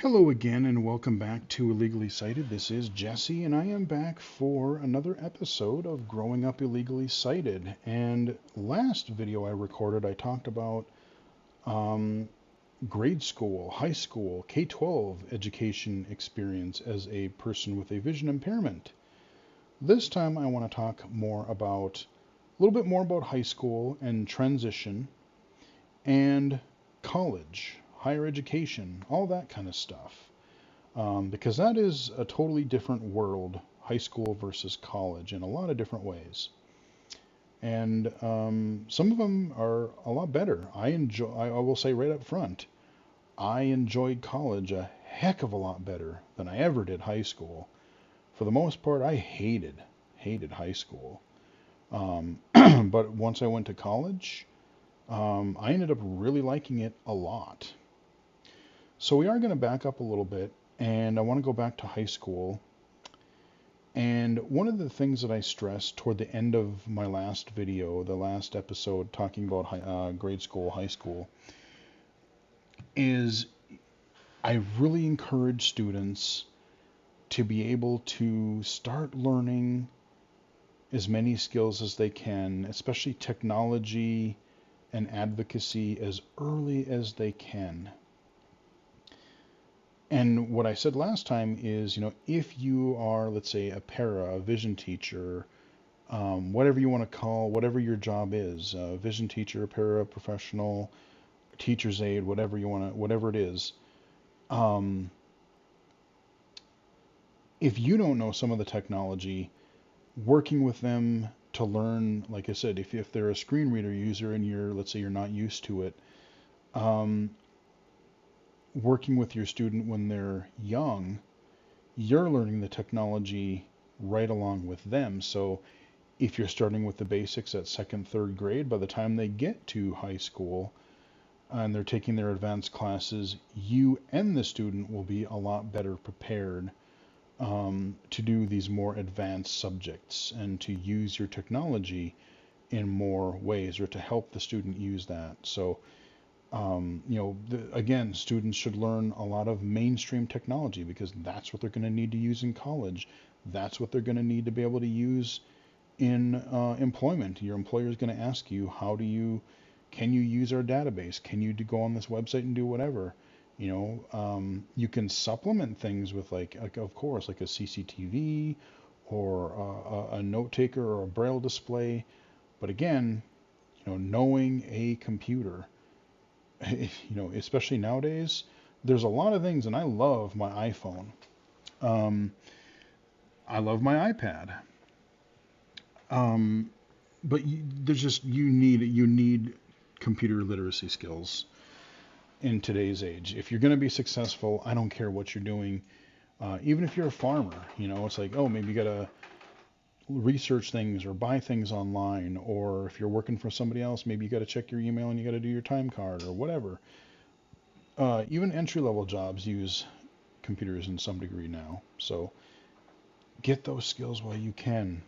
Hello again, and welcome back to Illegally Sighted. This is Jesse, and I am back for another episode of Growing Up Illegally Sighted. And last video I recorded, I talked about um, grade school, high school, K-12 education experience as a person with a vision impairment. This time I want to talk a little bit more about high school and transition and college, higher education, all that kind of stuff. Because that is a totally different world, high school versus college, in a lot of different ways. And some of them are a lot better. I will say right up front, I enjoyed college a heck of a lot better than I ever did high school. For the most part, I hated high school. But once I went to college, I ended up really liking it a lot. So we are going to back up a little bit, and I want to go back to high school. And one of the things that I stressed toward the end of my last video, the last episode talking about grade school, high school, is I really encourage students to be able to start learning as many skills as they can, especially technology and advocacy, as early as they can. And what I said last time is, if you are, let's say, a vision teacher, whatever you want to call, whatever your job is, vision teacher, professional, teacher's aide, whatever it is, um, if you don't know some of the technology, working with them to learn, like I said, if they're a screen reader user and let's say you're not used to it, um, working with your student when they're young, you're learning the technology right along with them. So if you're starting with the basics at second, third grade, by the time they get to high school and they're taking their advanced classes, you and the student will be a lot better prepared to do these more advanced subjects and to use your technology in more ways, or to help the student use that. So again, students should learn a lot of mainstream technology because that's what they're going to need to use in college. That's what they're going to need to be able to use in employment. Your employer is going to ask you, can you use our database? Can you go on this website and do whatever? You can supplement things with of course, like a CCTV or a note taker or a braille display. But again, knowing a computer, especially nowadays, there's a lot of things, and I love my iPhone. Um, I love my iPad. But you need computer literacy skills in today's age. If you're going to be successful, I don't care what you're doing. Even if you're a farmer, it's like, oh, maybe you got to research things or buy things online, or if you're working for somebody else, maybe you got to check your email and you got to do your time card or whatever. Even entry-level jobs use computers in some degree now. So get those skills while you can.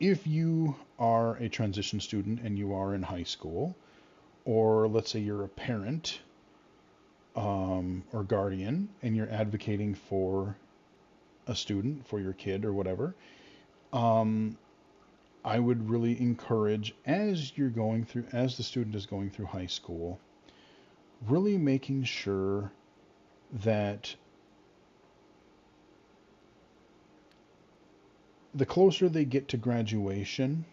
If you are a transition student and you are in high school, or let's say you're a parent or guardian and you're advocating for a student, for your kid or whatever, I would really encourage, as the student is going through high school, really making sure that the closer they get to graduation,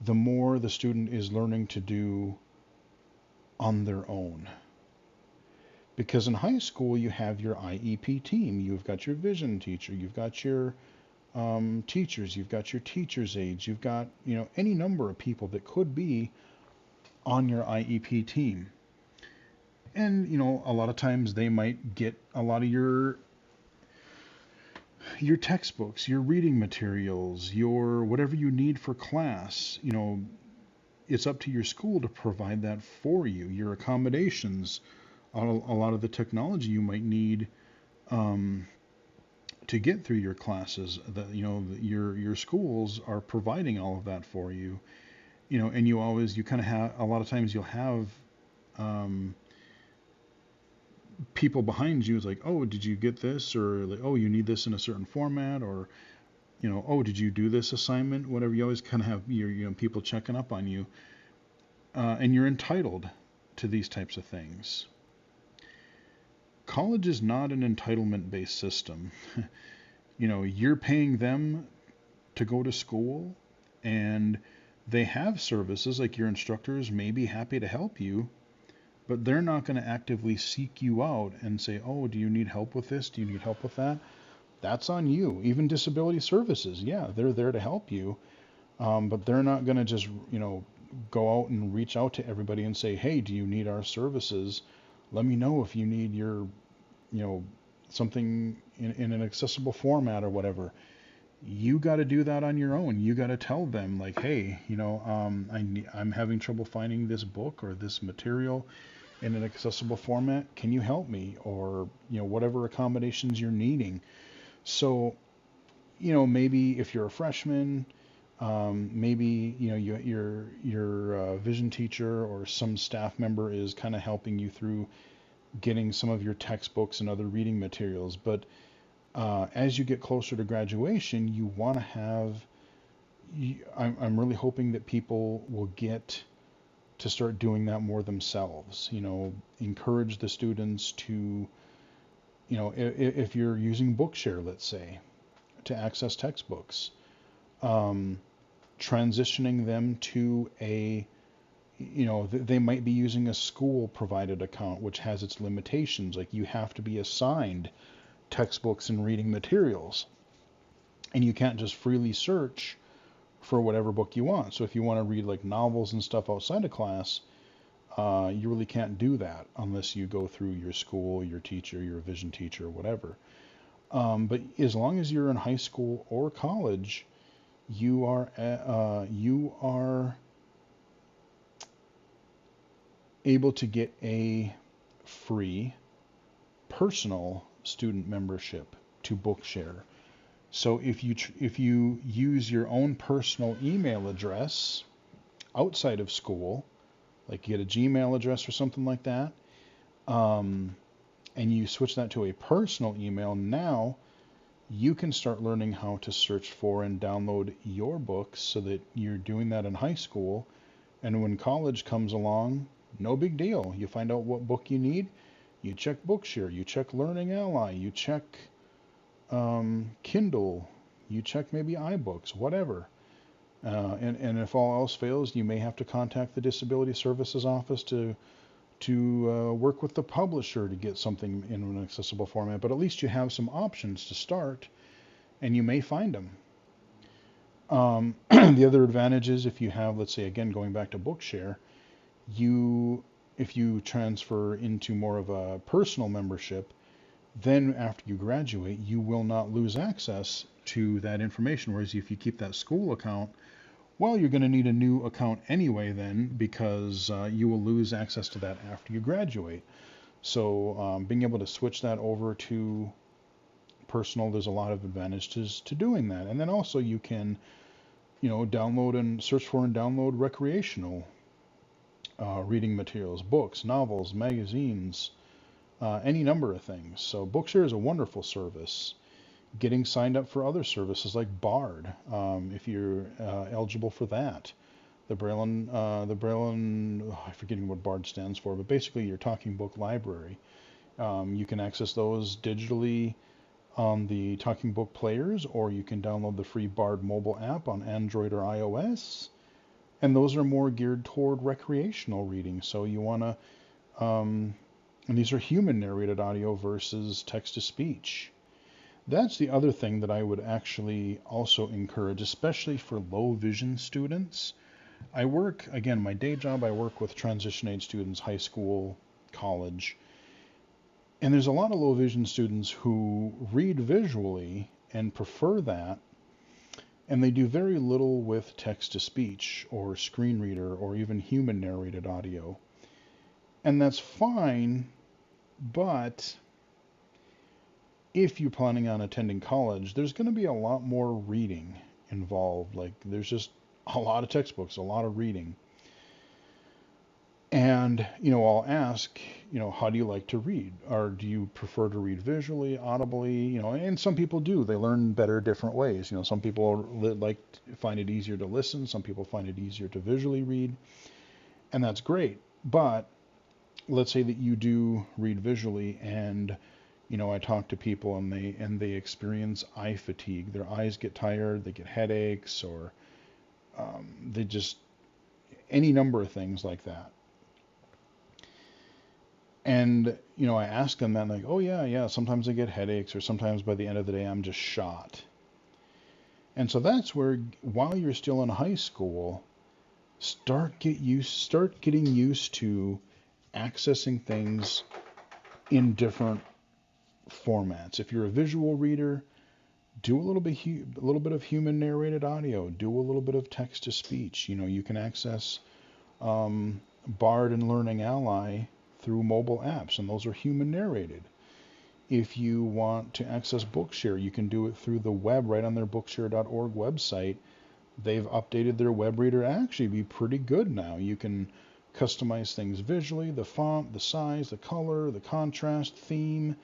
the more the student is learning to do on their own. Because in high school, you have your IEP team, you've got your vision teacher, you've got your teachers, you've got your teacher's aides, you've got, any number of people that could be on your IEP team. And, a lot of times they might get a lot of your textbooks, your reading materials, your whatever you need for class. It's up to your school to provide that for you. Your accommodations, a lot of the technology you might need to get through your classes. Your schools are providing all of that for you. And you kind of have, a lot of times you'll have people behind you is like, oh, did you get this? Or like, oh, you need this in a certain format, or oh, did you do this assignment? Whatever. You always kind of have your people checking up on you, and you're entitled to these types of things. College is not an entitlement-based system. You're paying them to go to school, and they have services like your instructors may be happy to help you, but they're not going to actively seek you out and say, oh, do you need help with this? Do you need help with that? That's on you. Even disability services, yeah, they're there to help you, but they're not going to just, go out and reach out to everybody and say, hey, do you need our services? Let me know if you need your, something in an accessible format or whatever. You got to do that on your own. You got to tell them, like, hey, I'm having trouble finding this book or this material in an accessible format. Can you help me? Or, whatever accommodations you're needing. So, maybe if you're a freshman, maybe, your vision teacher or some staff member is kind of helping you through getting some of your textbooks and other reading materials. But as you get closer to graduation, you want to have, I'm really hoping that people will get to start doing that more themselves. Encourage the students to, if you're using Bookshare, let's say, to access textbooks, transitioning them to they might be using a school provided account, which has its limitations. Like, you have to be assigned textbooks and reading materials, and you can't just freely search for whatever book you want. So if you want to read like novels and stuff outside of class, you really can't do that unless you go through your school, your teacher, your vision teacher, whatever. But as long as you're in high school or college, you are able to get a free personal student membership to Bookshare. So if you use your own personal email address outside of school, like you get a Gmail address or something like that, and you switch that to a personal email, now you can start learning how to search for and download your books so that you're doing that in high school. And when college comes along, no big deal. You find out what book you need, you check Bookshare, you check Learning Ally, you check Kindle, you check maybe iBooks, whatever. And if all else fails, you may have to contact the Disability Services Office to work with the publisher to get something in an accessible format. But at least you have some options to start, and you may find them. The other advantage is if you have, let's say, again, going back to Bookshare, if you transfer into more of a personal membership, then after you graduate, you will not lose access to that information. Whereas if you keep that school account, well, you're going to need a new account anyway then, because you will lose access to that after you graduate. So being able to switch that over to personal, there's a lot of advantages to doing that. And then also you can, download and search for and download recreational reading materials, books, novels, magazines, any number of things. So Bookshare is a wonderful service. Getting signed up for other services like Bard, if you're eligible for that. The Braille, I'm forgetting what Bard stands for, but basically your talking book library. You can access those digitally on the talking book players, or you can download the free Bard mobile app on Android or iOS. And those are more geared toward recreational reading. So you want to, and these are human narrated audio versus text to speech. That's the other thing that I would actually also encourage, especially for low vision students. I work, again, my day job, I work with transition age students, high school, college. And there's a lot of low vision students who read visually and prefer that. And they do very little with text to speech or screen reader or even human narrated audio. And that's fine, but if you're planning on attending college, there's going to be a lot more reading involved. Like, there's just a lot of textbooks, a lot of reading. And, I'll ask, how do you like to read? Or do you prefer to read visually, audibly? And some people do. They learn better different ways. Some people find it easier to listen. Some people find it easier to visually read. And that's great. But let's say that you do read visually and, I talk to people and they experience eye fatigue. Their eyes get tired, they get headaches, or they just, any number of things like that. And, I ask them that, like, oh, yeah, sometimes I get headaches, or sometimes by the end of the day, I'm just shot. And so that's where, while you're still in high school, start getting used to accessing things in different formats. If you're a visual reader, do a little bit of human narrated audio, do a little bit of text to speech. You can access Bard and Learning Ally through mobile apps, and those are human narrated. If you want to access Bookshare, you can do it through the web right on their bookshare.org website. They've updated their web reader to actually be pretty good now. You can customize things visually, the font, the size, the color, the contrast, theme.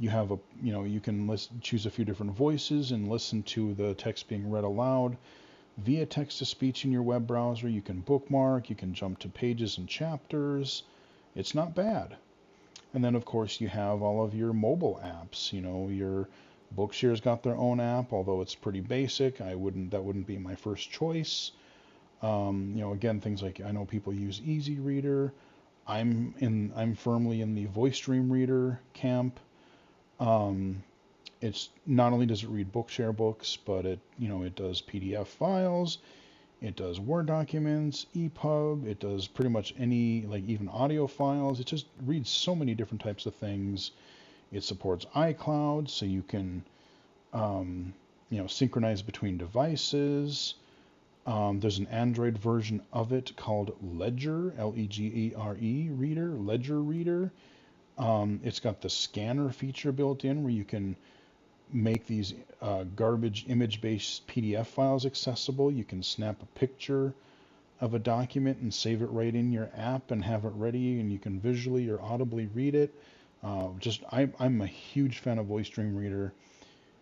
You have you can choose a few different voices and listen to the text being read aloud via text to speech in your web browser. You can bookmark, you can jump to pages and chapters. It's not bad. And then, of course, you have all of your mobile apps. Your Bookshare's got their own app, although it's pretty basic. That wouldn't be my first choice. Again, things like, I know people use Easy Reader. I'm firmly in the Voice Dream Reader camp. It's not only does it read Bookshare books, but it does PDF files. It does Word documents, EPUB, it does pretty much any, like even audio files. It just reads so many different types of things. It supports iCloud, so you can, synchronize between devices. There's an Android version of it called Ledger, Legere Reader, Ledger Reader. It's got the scanner feature built in where you can make these garbage image-based PDF files accessible. You can snap a picture of a document and save it right in your app and have it ready, and you can visually or audibly read it. I'm a huge fan of Voice Dream Reader,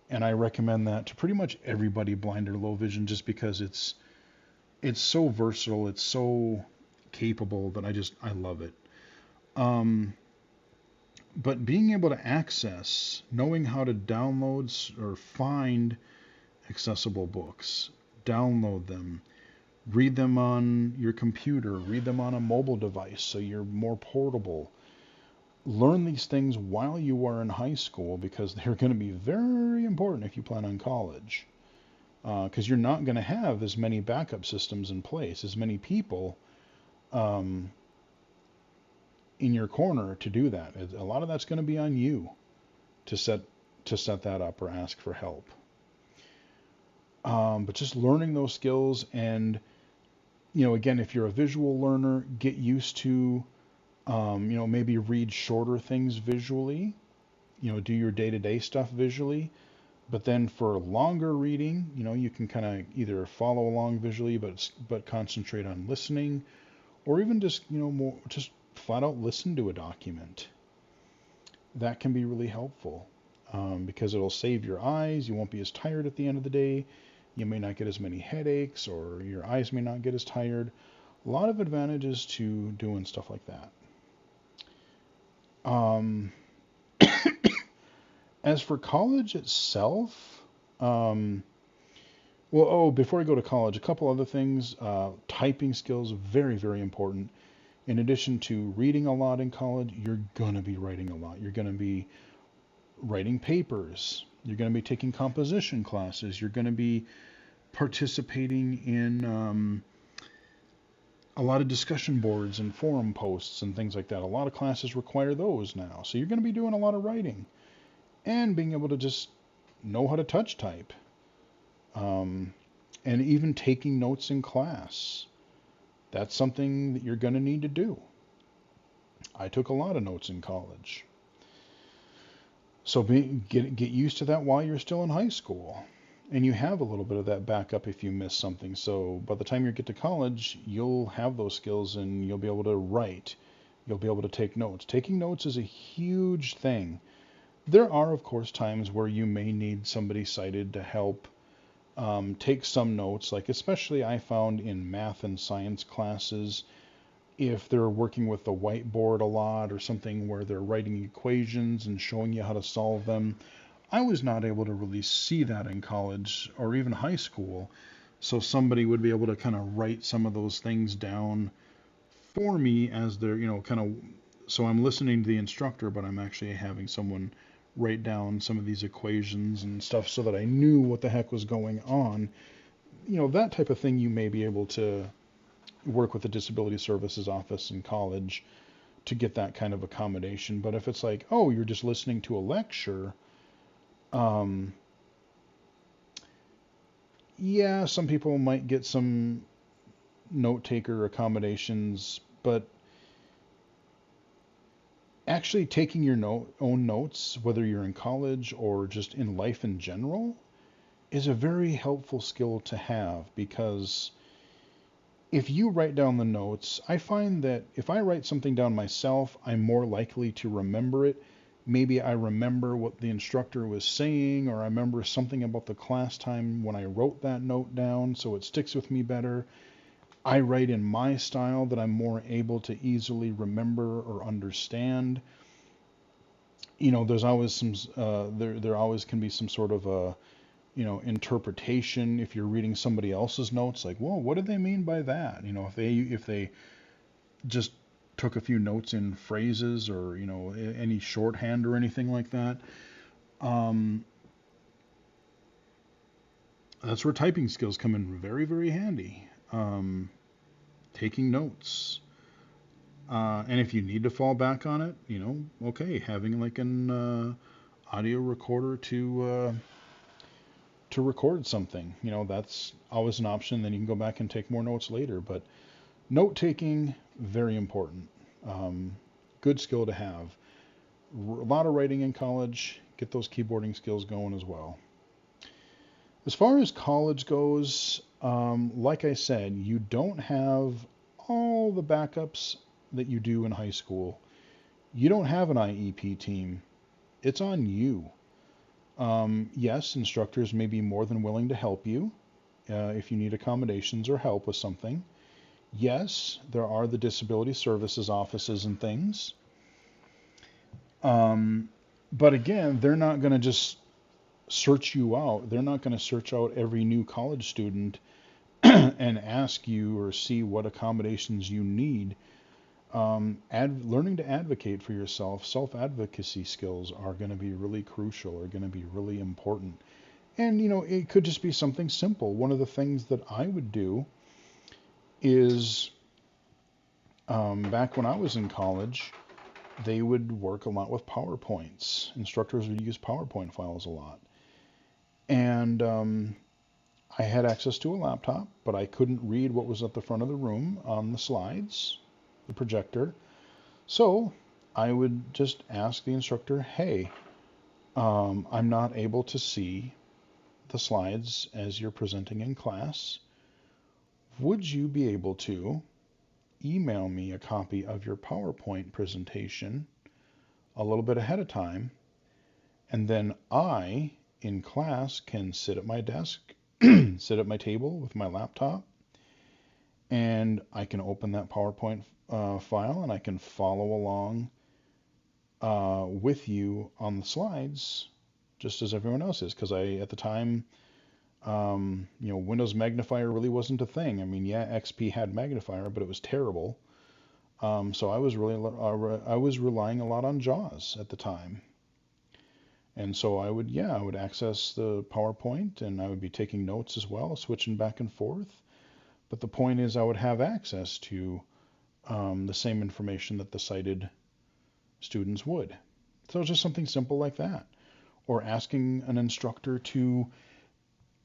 and I recommend that to pretty much everybody, blind or low vision, just because it's so versatile, it's so capable that I love it. But being able to access, knowing how to download or find accessible books, download them, read them on your computer, read them on a mobile device so you're more portable. Learn these things while you are in high school, because they're going to be very important if you plan on college. Because you're not going to have as many backup systems in place, as many people in your corner to do that. A lot of that's going to be on you to set that up or ask for help. But just learning those skills, and again, if you're a visual learner, get used to maybe read shorter things visually. Do your day-to-day stuff visually. But then for longer reading, you can kind of either follow along visually, but concentrate on listening, or even just just flat out listen to a document. That can be really helpful because it'll save your eyes. You won't be as tired at the end of the day. You may not get as many headaches, or your eyes may not get as tired. A lot of advantages to doing stuff like that. As for college itself, before I go to college, a couple other things. Typing skills, very, very important. In addition to reading a lot in college, you're going to be writing a lot. You're going to be writing papers. You're going to be taking composition classes. You're going to be participating in a lot of discussion boards and forum posts and things like that. A lot of classes require those now. So you're going to be doing a lot of writing and being able to just know how to touch type. And even taking notes in class. That's something that you're going to need to do. I took a lot of notes in college. So get used to that while you're still in high school. And you have a little bit of that backup if you miss something. So by the time you get to college, you'll have those skills and you'll be able to write. You'll be able to take notes. Taking notes is a huge thing. There are, of course, times where you may need somebody sighted to help take some notes, like especially I found in math and science classes, if they're working with the whiteboard a lot or something where they're writing equations and showing you how to solve them. I was not able to really see that in college or even high school. So somebody would be able to kind of write some of those things down for me as they're, kind of, so I'm listening to the instructor, but I'm actually having someone write down some of these equations and stuff so that I knew what the heck was going on. That type of thing you may be able to work with the disability services office in college to get that kind of accommodation. But if it's like, oh, you're just listening to a lecture, um, yeah, some people might get some note taker accommodations, but actually taking your own notes, whether you're in college or just in life in general, is a very helpful skill to have, because if you write down the notes, I find that if I write something down myself, I'm more likely to remember it. Maybe I remember what the instructor was saying, or I remember something about the class time when I wrote that note down, so it sticks with me better. I write in my style that I'm more able to easily remember or understand. There's always some, there always can be some sort of a, interpretation if you're reading somebody else's notes, like, whoa, what did they mean by that? If they just took a few notes in phrases or, any shorthand or anything like that. Um, that's where typing skills come in very, very handy. Taking notes. And if you need to fall back on it, okay, having like an audio recorder to record something, that's always an option. Then you can go back and take more notes later. But note taking, very important. Good skill to have. A lot of writing in college. Get those keyboarding skills going as well. As far as college goes, like I said, you don't have all the backups that you do in high school. You don't have an IEP team. It's on you. Yes, instructors may be more than willing to help you if you need accommodations or help with something. Yes, there are the disability services offices and things. But again, they're not going to just search you out. They're not going to search out every new college student and ask you or see what accommodations you need. Learning to advocate for yourself, self-advocacy skills are going to be really crucial, are going to be really important. And, it could just be something simple. One of the things that I would do is, back when I was in college, they would work a lot with PowerPoints. Instructors would use PowerPoint files a lot. And I had access to a laptop, but I couldn't read what was at the front of the room on the slides, the projector. So I would just ask the instructor, hey, I'm not able to see the slides as you're presenting in class. Would you be able to email me a copy of your PowerPoint presentation a little bit ahead of time? And then I, in class, can sit at my desk, sit at my table with my laptop, and I can open that PowerPoint file and I can follow along with you on the slides, just as everyone else is. Because at the time, Windows Magnifier really wasn't a thing. I mean, yeah, XP had Magnifier, but it was terrible. So I was relying a lot on JAWS at the time. And so I would access the PowerPoint and I would be taking notes as well, switching back and forth. But the point is I would have access to the same information that the sighted students would. So it's just something simple like that. Or asking an instructor to,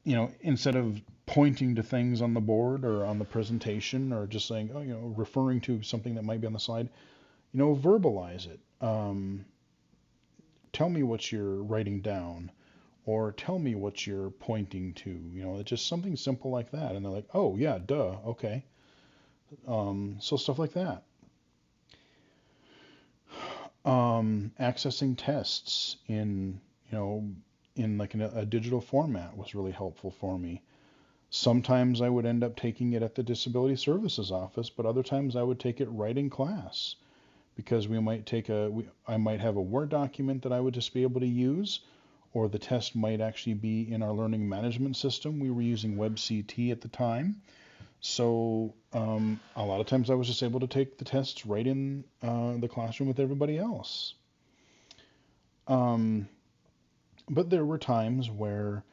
instead of pointing to things on the board or on the presentation or just saying, referring to something that might be on the slide, verbalize it. Tell me what you're writing down, or tell me what you're pointing to. It's just something simple like that. And they're like, oh, yeah, duh, okay. So stuff like that. Accessing tests in like a digital format was really helpful for me. Sometimes I would end up taking it at the Disability Services office, but other times I would take it right in class because I might have a Word document that I would just be able to use, or the test might actually be in our learning management system. We were using WebCT at the time. So a lot of times I was just able to take the tests right in the classroom with everybody else. But there were times where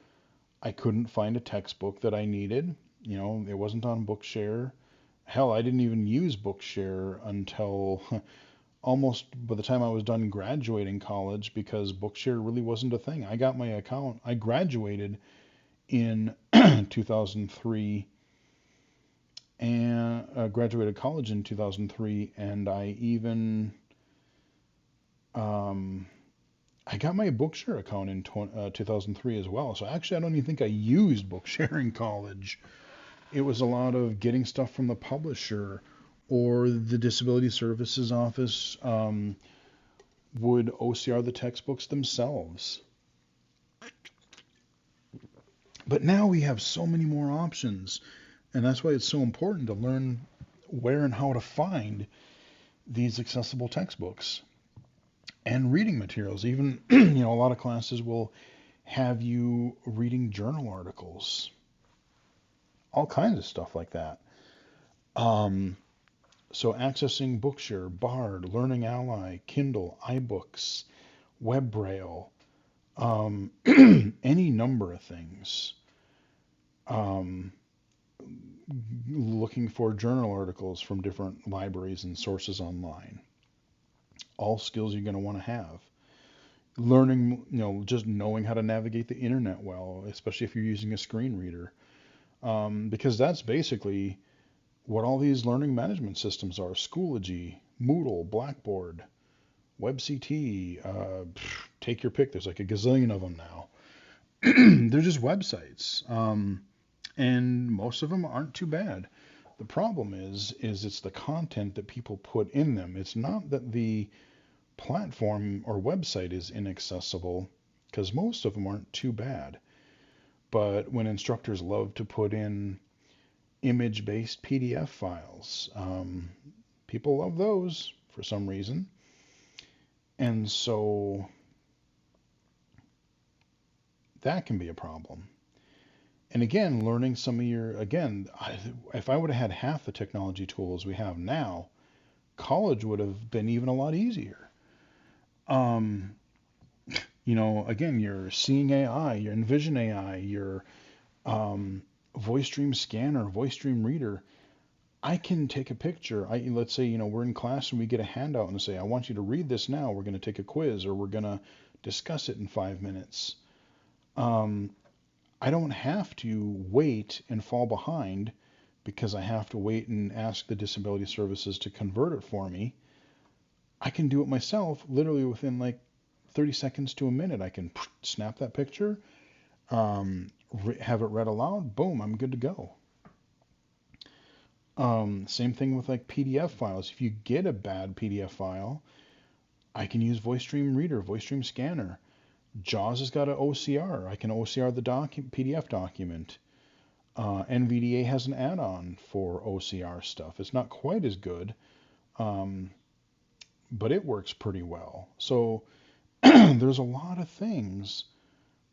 I couldn't find a textbook that I needed. It wasn't on Bookshare. Hell, I didn't even use Bookshare until almost by the time I was done graduating college, because Bookshare really wasn't a thing. I got my account. I graduated in 2003 and graduated college in 2003, and I got my Bookshare account in 2003 as well. So actually, I don't even think I used Bookshare in college. It was a lot of getting stuff from the publisher, or the Disability Services Office would OCR the textbooks themselves. But now we have so many more options, and that's why it's so important to learn where and how to find these accessible textbooks and reading materials. Even, a lot of classes will have you reading journal articles, all kinds of stuff like that. So accessing Bookshare, Bard, Learning Ally, Kindle, iBooks, WebBraille, any number of things. Looking for journal articles from different libraries and sources online. All skills you're going to want to have. Learning, just knowing how to navigate the internet well, especially if you're using a screen reader. Because that's basically what all these learning management systems are. Schoology, Moodle, Blackboard, WebCT, take your pick. There's like a gazillion of them now. They're just websites. And most of them aren't too bad. The problem is it's the content that people put in them. It's not that the platform or website is inaccessible, because most of them aren't too bad. But when instructors love to put in image-based PDF files, people love those for some reason. And so that can be a problem. And again, learning some of if I would have had half the technology tools we have now, college would have been even a lot easier. Again, your Seeing AI, your Envision AI, your Voice Stream Scanner, Voice Stream Reader. I can take a picture. Let's say, we're in class and we get a handout and say, I want you to read this now. We're going to take a quiz, or we're going to discuss it in 5 minutes. I don't have to wait and fall behind because I have to wait and ask the disability services to convert it for me. I can do it myself literally within like 30 seconds to a minute. I can snap that picture, have it read aloud, boom, I'm good to go. Same thing with like PDF files. If you get a bad PDF file, I can use Voice Stream Reader, Voice Stream Scanner. JAWS has got an OCR. I can OCR the PDF document. NVDA has an add-on for OCR stuff. It's not quite as good, but it works pretty well. So there's a lot of things.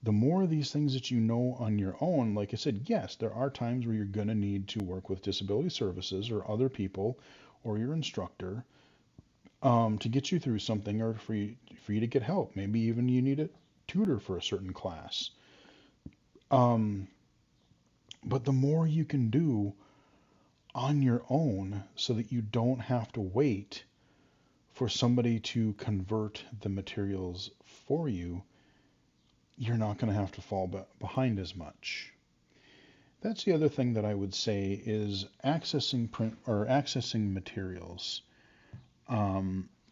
The more of these things that you know on your own, like I said, yes, there are times where you're going to need to work with disability services or other people or your instructor to get you through something, or for you to get help. Maybe even you need a tutor for a certain class. But the more you can do on your own so that you don't have to wait for somebody to convert the materials for you, you're not going to have to fall behind as much. That's the other thing that I would say is accessing materials.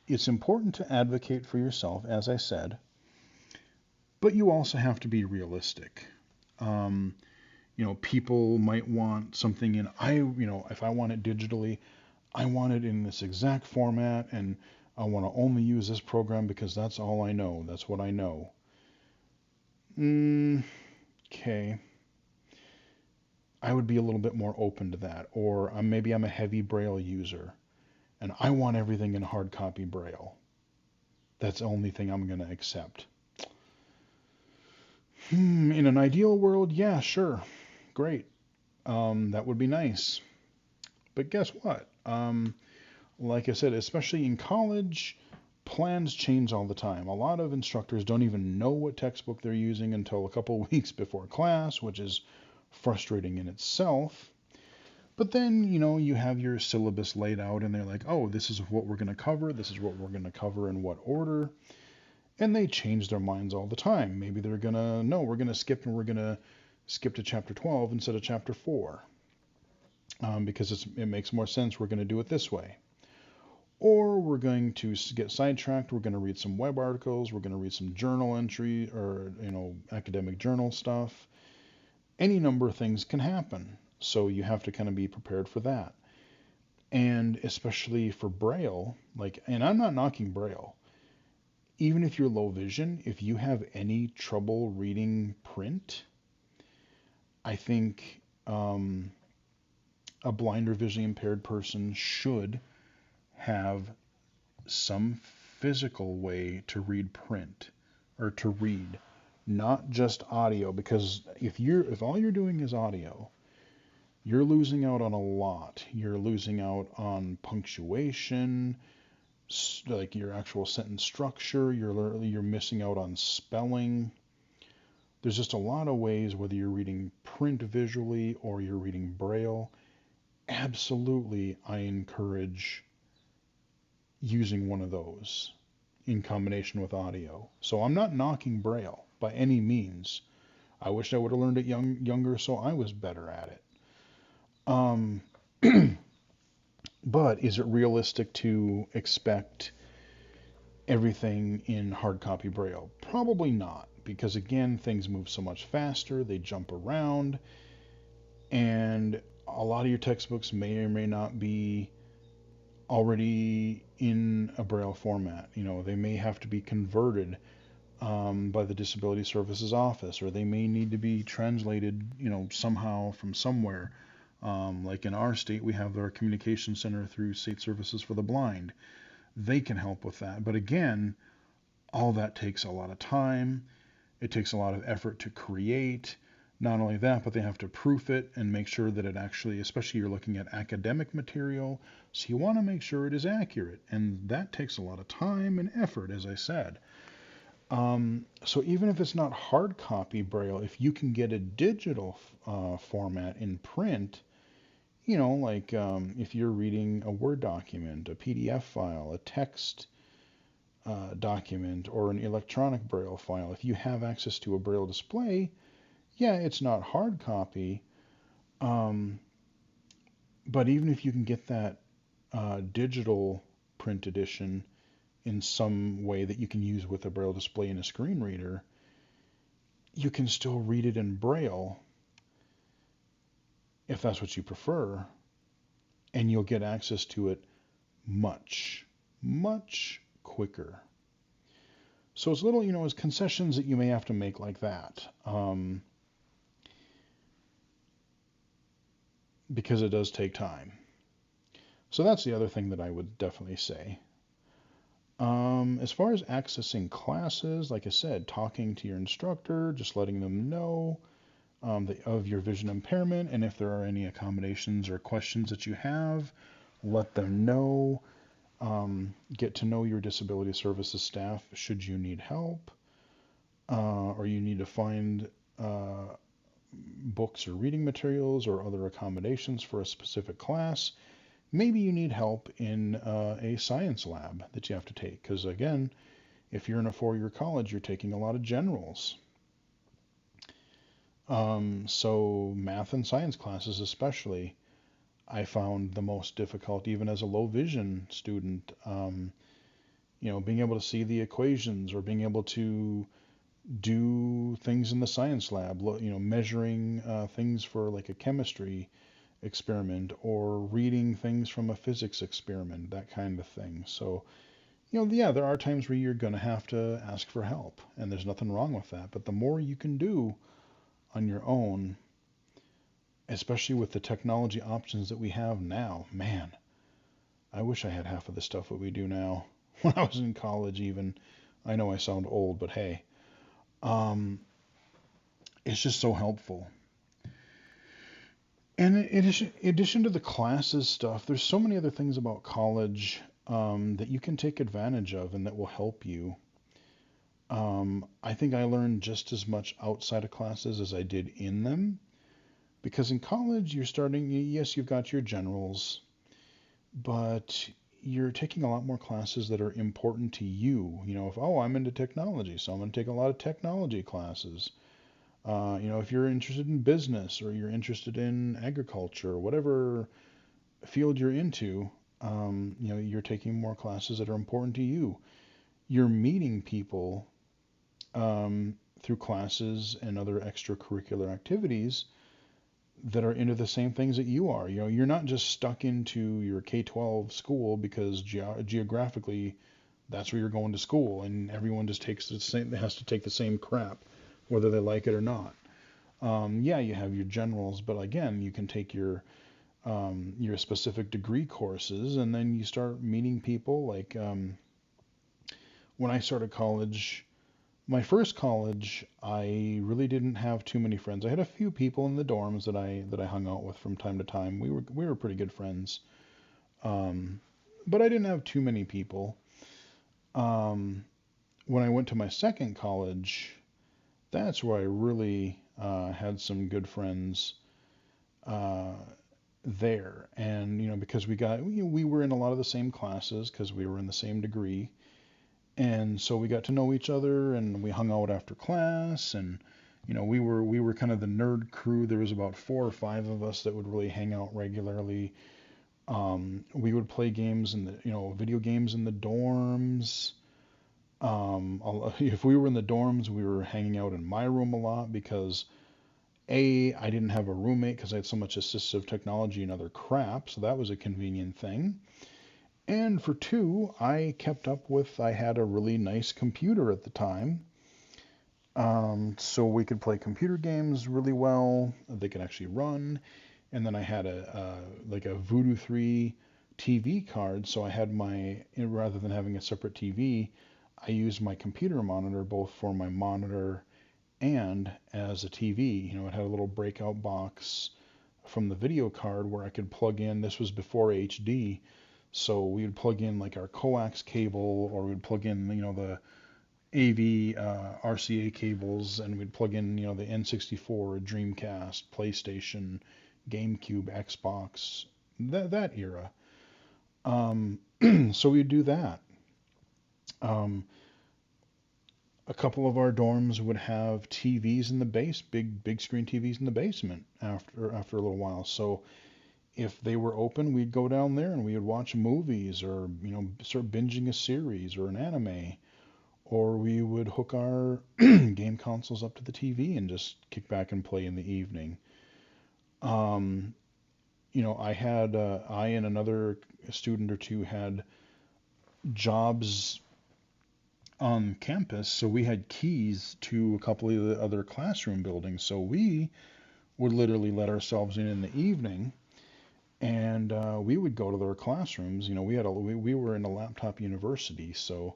It's important to advocate for yourself, as I said. But you also have to be realistic. Um, people might want something if I want it digitally, I want it in this exact format, and I want to only use this program because that's all I know. That's what I know. Okay. I would be a little bit more open to that. Or maybe I'm a heavy Braille user and I want everything in hard copy Braille. That's the only thing I'm going to accept. In an ideal world, yeah, sure. Great. That would be nice. But guess what? Like I said, especially in college, plans change all the time. A lot of instructors don't even know what textbook they're using until a couple weeks before class, which is frustrating in itself. But then, you have your syllabus laid out and they're like, oh, this is what we're going to cover. This is what we're going to cover in what order. And they change their minds all the time. Maybe they're going to, no, we're going to skip and we're going to skip to chapter 12 instead of chapter 4 because it makes more sense. We're going to do it this way. Or we're going to get sidetracked. We're going to read some web articles. We're going to read some journal entry or, academic journal stuff. Any number of things can happen. So you have to kind of be prepared for that. And especially for Braille, and I'm not knocking Braille. Even if you're low vision, if you have any trouble reading print, I think a blind or visually impaired person should have some physical way to read print or to read, not just audio, because if all you're doing is audio, you're losing out on a lot. You're losing out on punctuation, like your actual sentence structure. You're missing out on spelling. There's just a lot of ways, whether you're reading print visually or you're reading Braille. Absolutely, I encourage using one of those in combination with audio. So I'm not knocking Braille by any means. I wish I would have learned it younger so I was better at it. But is it realistic to expect everything in hard copy Braille? Probably not, because again, things move so much faster, they jump around, and a lot of your textbooks may or may not be already in a Braille format. They may have to be converted by the Disability Services Office, or they may need to be translated, somehow from somewhere. Like in our state, we have our communication center through State Services for the Blind. They can help with that. But again, all that takes a lot of time. It takes a lot of effort to create. Not only that, but they have to proof it and make sure that it actually, especially you're looking at academic material, so you want to make sure it is accurate. And that takes a lot of time and effort, as I said. So even if it's not hard copy Braille, if you can get a digital format in print, if you're reading a Word document, a PDF file, a text document, or an electronic Braille file, if you have access to a Braille display, yeah, it's not hard copy, but even if you can get that digital print edition in some way that you can use with a Braille display and a screen reader, you can still read it in Braille if that's what you prefer, and you'll get access to it much, much quicker. So it's little, it's concessions that you may have to make like that, because it does take time. So that's the other thing that I would definitely say. As far as accessing classes, like I said, talking to your instructor, just letting them know of your vision impairment, and if there are any accommodations or questions that you have, let them know. Get to know your disability services staff should you need help, or you need to find books or reading materials or other accommodations for a specific class. Maybe you need help in a science lab that you have to take, because again, if you're in a 4-year college, you're taking a lot of generals. So math and science classes especially, I found the most difficult, even as a low vision student. Being able to see the equations, or being able to do things in the science lab, measuring things for like a chemistry experiment or reading things from a physics experiment, that kind of thing. So, yeah, there are times where you're going to have to ask for help, and there's nothing wrong with that. But the more you can do on your own, especially with the technology options that we have now, man, I wish I had half of the stuff that we do now when I was in college, even. I know I sound old, but hey, um, it's just so helpful. And in addition to the classes stuff, there's so many other things about college that you can take advantage of and that will help you. I think I learned just as much outside of classes as I did in them. Because in college, you're starting, yes, you've got your generals, but you're taking a lot more classes that are important to you. If, oh, I'm into technology, so I'm going to take a lot of technology classes. If you're interested in business or you're interested in agriculture, or whatever field you're into, you're taking more classes that are important to you. You're meeting people through classes and other extracurricular activities that are into the same things that you are. You're not just stuck into your K-12 school because geographically that's where you're going to school, and everyone just takes the same, has to take the same crap, whether they like it or not. Yeah, you have your generals, but again, you can take your specific degree courses, and then you start meeting people. Like when I started college, my first college, I really didn't have too many friends. I had a few people in the dorms that I hung out with from time to time. We were pretty good friends, um, but I didn't have too many people. Um, when I went to my second college, that's where I really had some good friends uh, there. And because we were in a lot of the same classes because we were in the same degree, and so we got to know each other, and we hung out after class, and we were kind of the nerd crew. There was about 4 or 5 of us that would really hang out regularly. We would play games in the video games in the dorms. If we were in the dorms, we were hanging out in my room a lot because I didn't have a roommate because I had so much assistive technology and other crap, so that was a convenient thing. And for two, I had a really nice computer at the time. So we could play computer games really well. They could actually run. And then I had like a Voodoo 3 TV card. So I had rather than having a separate TV, I used my computer monitor both for my monitor and as a TV. It had a little breakout box from the video card where I could plug in. This was before HD, so we would plug in like our coax cable, or we'd plug in the AV RCA cables, and we'd plug in the N64, Dreamcast, PlayStation, GameCube, Xbox, that era. Um, so we'd do that. Um, a couple of our dorms would have TVs in the big screen TVs in the basement after a little while. So if they were open, we'd go down there and we would watch movies, or start binging a series or an anime, or we would hook our game consoles up to the TV and just kick back and play in the evening. Um, I and another student or two had jobs on campus, so we had keys to a couple of the other classroom buildings. So we would literally let ourselves in the evening, and we would go to their classrooms. We were in a laptop university, so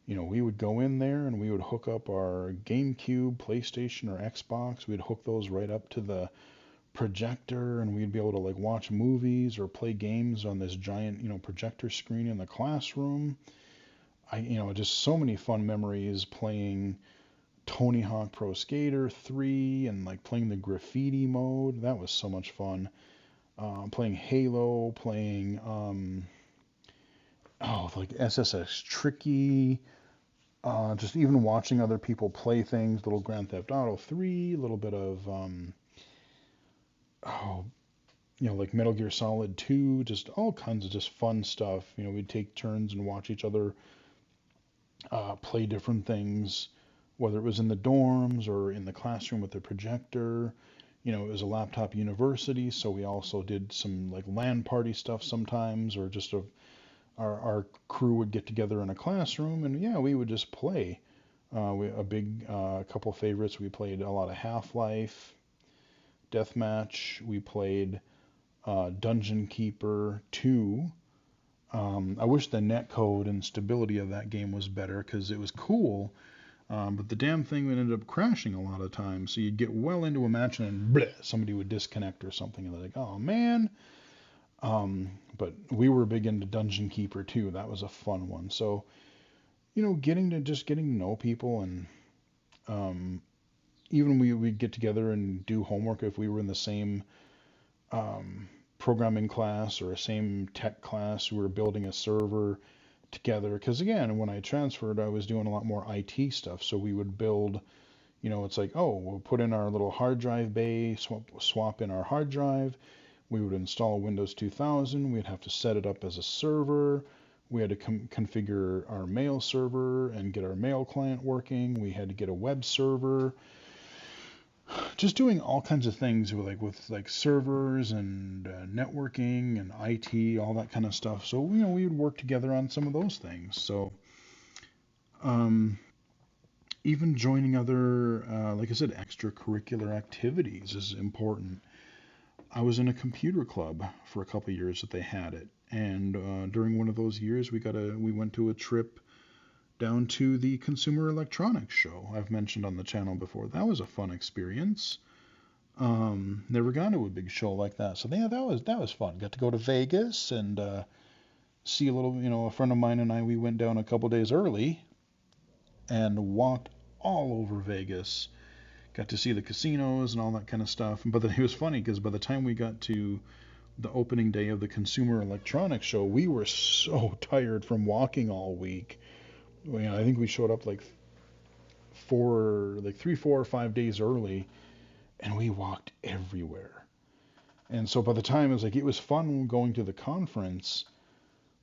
we would go in there and we would hook up our GameCube, PlayStation, or Xbox. We'd hook those right up to the projector, and we'd be able to like watch movies or play games on this giant projector screen in the classroom. Just so many fun memories playing Tony Hawk Pro Skater 3 and like playing the graffiti mode. That was so much fun. Playing Halo, playing like SSX Tricky. Just even watching other people play things, little Grand Theft Auto 3, a little bit of oh, like Metal Gear Solid 2, just all kinds of just fun stuff. We'd take turns and watch each other play different things. whether it was in the dorms or in the classroom with the projector. It was a laptop university, so we also did some like LAN party stuff sometimes, or just our crew would get together in a classroom, and yeah, we would just play. A big couple favorites. We played a lot of Half-Life, Deathmatch. We played Dungeon Keeper 2. I wish the netcode and stability of that game was better because it was cool, but the damn thing ended up crashing a lot of times. So you'd get well into a match and then bleh, somebody would disconnect or something, and they're like, oh man. But we were big into Dungeon Keeper too. That was a fun one. So, getting to know people, and even we'd get together and do homework if we were in the same programming class or a same tech class. We were building a server together. Because again, when I transferred, I was doing a lot more IT stuff. So we would build, it's like, oh, we'll put in our little hard drive bay, swap in our hard drive. We would install Windows 2000. We'd have to set it up as a server. We had to configure our mail server and get our mail client working. We had to get a web server. Just doing all kinds of things with servers and networking and IT, all that kind of stuff. So we would work together on some of those things. So even joining other, like I said, extracurricular activities is important. I was in a computer club for a couple of years that they had it, and during one of those years, we went to a trip down to the Consumer Electronics Show I've mentioned on the channel before. That was a fun experience. Never gone to a big show like that, so yeah, that was fun. Got to go to Vegas and see a little. A friend of mine and I, we went down a couple days early and walked all over Vegas. Got to see the casinos and all that kind of stuff. But it was funny because by the time we got to the opening day of the Consumer Electronics Show, we were so tired from walking all week. I think we showed up like 3, 4, or 5 days early, and we walked everywhere. And so by the time it was fun going to the conference,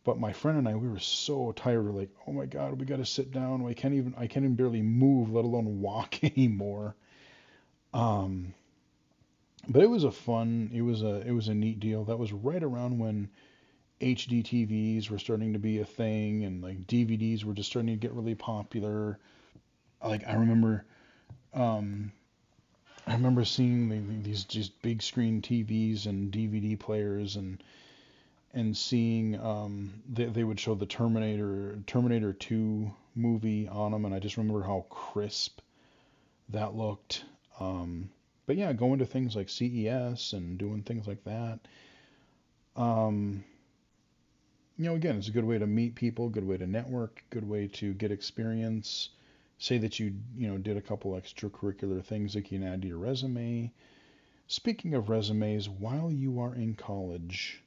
but my friend and I, we were so tired. We're like, oh my God, we got to sit down. I can't even barely move, let alone walk anymore. But it was it was a neat deal. That was right around when HD TVs were starting to be a thing, and like DVDs were just starting to get really popular. Like um, I remember seeing these just big screen TVs and DVD players, and seeing they would show the Terminator 2 movie on them, and I just remember how crisp that looked. But yeah, going to things like CES and doing things like that. Um, Again, it's a good way to meet people, good way to network, good way to get experience. Say that you did a couple extracurricular things that you can add to your resume. Speaking of resumes, while you are in college,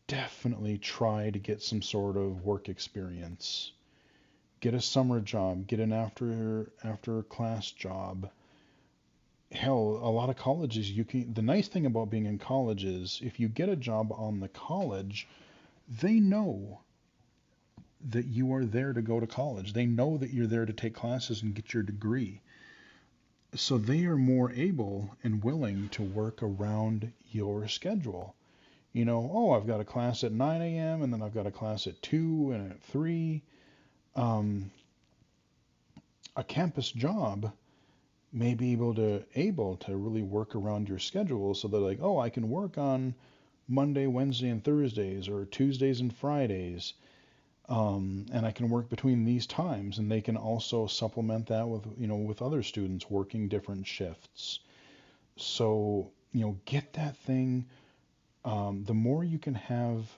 definitely try to get some sort of work experience. Get a summer job, get an after class job. Hell, a lot of colleges the nice thing about being in college is if you get a job on the college, they know that you are there to go to college. They know that you're there to take classes and get your degree. So they are more able and willing to work around your schedule. Oh, I've got a class at 9 a.m. and then I've got a class at 2 and at 3. Um, a campus job may be able to really work around your schedule, so they're like, oh, I can work on Monday, Wednesday, and Thursdays, or Tuesdays and Fridays, and I can work between these times, and they can also supplement that with other students working different shifts. So get that thing. The more you can have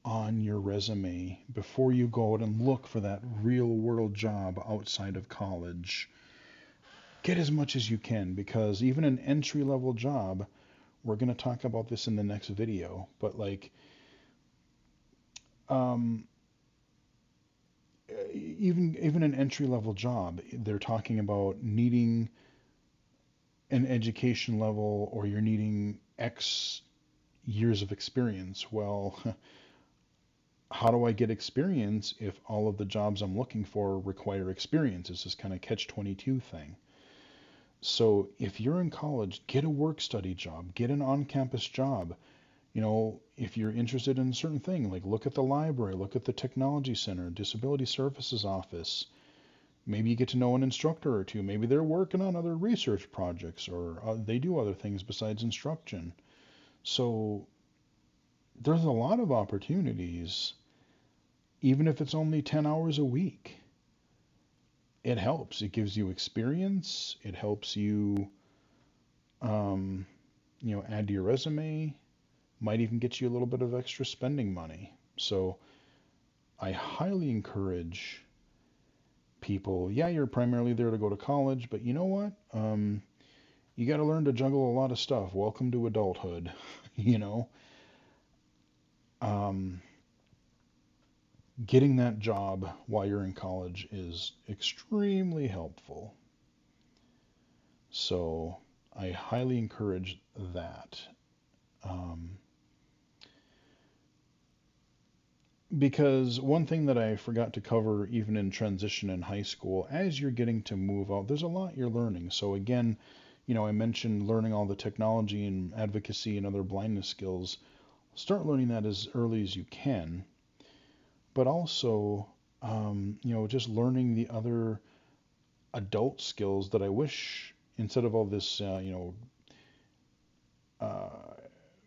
on your resume before you go out and look for that real world job outside of college, get as much as you can, because even an entry level job, we're going to talk about this in the next video, but um, even an entry level job, they're talking about needing an education level, or you're needing X years of experience. Well, how do I get experience if all of the jobs I'm looking for require experience? It's this kind of catch-22 thing. So if you're in college, get a work study job, get an on-campus job. If you're interested in a certain thing, like look at the library, look at the technology center, disability services office. Maybe you get to know an instructor or two. Maybe they're working on other research projects, or they do other things besides instruction. So there's a lot of opportunities, even if it's only 10 hours a week. It helps. It gives you experience. It helps you, um, add to your resume. Might even get you a little bit of extra spending money. So I highly encourage people. Yeah, you're primarily there to go to college, but you know what? You got to learn to juggle a lot of stuff. Welcome to adulthood. you know, um, Getting that job while you're in college is extremely helpful. So I highly encourage that. Um, because one thing that I forgot to cover, even in transition in high school, as you're getting to move out, there's a lot you're learning. So again, I mentioned learning all the technology and advocacy and other blindness skills. Start learning that as early as you can, but also, just learning the other adult skills that I wish, instead of all this, uh,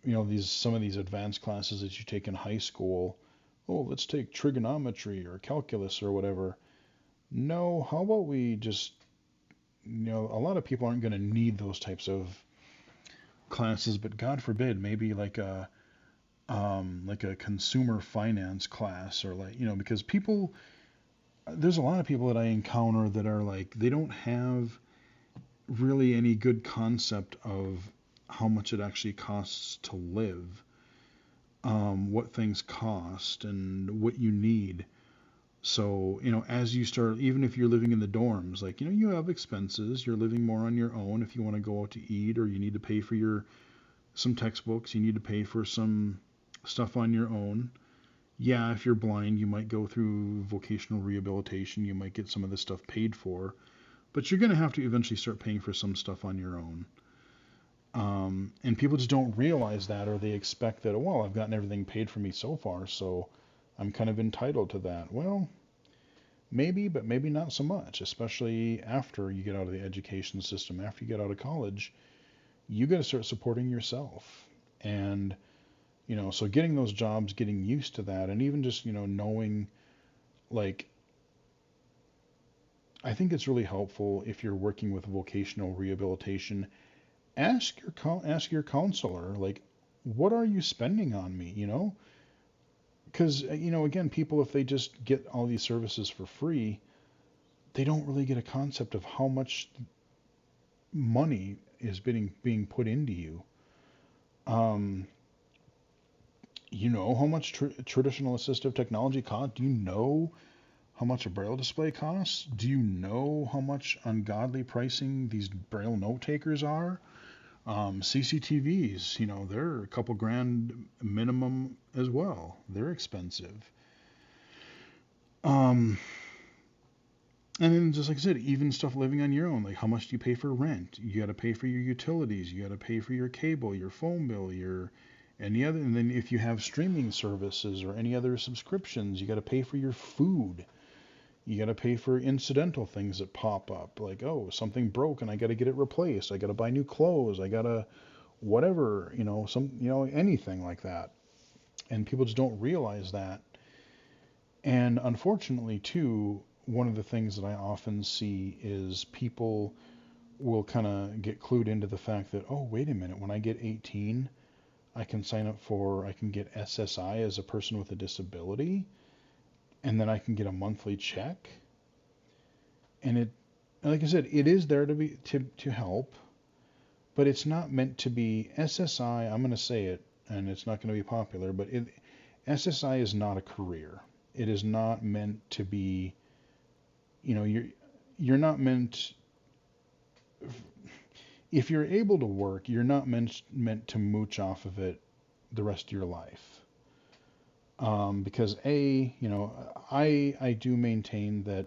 these some of these advanced classes that you take in high school. Oh, let's take trigonometry or calculus or whatever. No, how about we just, a lot of people aren't going to need those types of classes, but God forbid, maybe like a consumer finance class, or because there's a lot of people that I encounter that are like, they don't have really any good concept of how much it actually costs to live, what things cost, and what you need. So, as you start, even if you're living in the dorms, like, you have expenses, you're living more on your own if you want to go out to eat, or you need to pay for some textbooks, you need to pay for some stuff on your own. Yeah, if you're blind, you might go through vocational rehabilitation, you might get some of this stuff paid for, but you're going to have to eventually start paying for some stuff on your own. And people just don't realize that, or they expect that, well, I've gotten everything paid for me so far, so I'm kind of entitled to that. Well, maybe, but maybe not so much, especially after you get out of the education system, after you get out of college, you got to start supporting yourself. And, so getting those jobs, getting used to that, and even just, knowing, like, I think it's really helpful if you're working with vocational rehabilitation. Ask your counselor, like, what are you spending on me? Because again, people, if they just get all these services for free, they don't really get a concept of how much money is being put into you. Um, you know how much traditional assistive technology costs? Do you know how much a braille display costs? Do you know how much ungodly pricing these braille note takers are? CCTVs, they're a couple grand minimum as well. They're expensive. Um, and then, just like I said, even stuff living on your own, like how much do you pay for rent? You got to pay for your utilities. You got to pay for your cable, your phone bill, your any other. And then if you have streaming services or any other subscriptions, you got to pay for your food. You got to pay for incidental things that pop up, like, oh, something broke and I got to get it replaced. I got to buy new clothes. I got to whatever, anything like that. And people just don't realize that. And unfortunately, too, one of the things that I often see is people will kind of get clued into the fact that, oh, wait a minute, when I get 18, I can get SSI as a person with a disability, and then I can get a monthly check. And like I said, it is there to help, but it's not meant to be SSI. I'm going to say it, and it's not going to be popular, but SSI is not a career. It is not meant to be, you're not meant, if you're able to work, you're not meant to mooch off of it the rest of your life. Because I do maintain that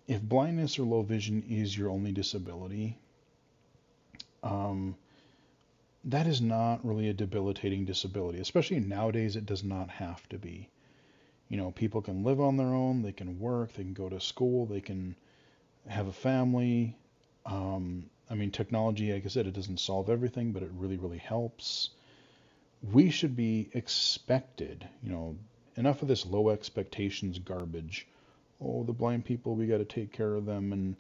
if blindness or low vision is your only disability, um, that is not really a debilitating disability. Especially nowadays, it does not have to be. People can live on their own, they can work, they can go to school, they can have a family. I mean, technology, like I said, it doesn't solve everything, but it really, really helps. We should be expected, enough of this low expectations garbage. Oh, the blind people, we got to take care of them, and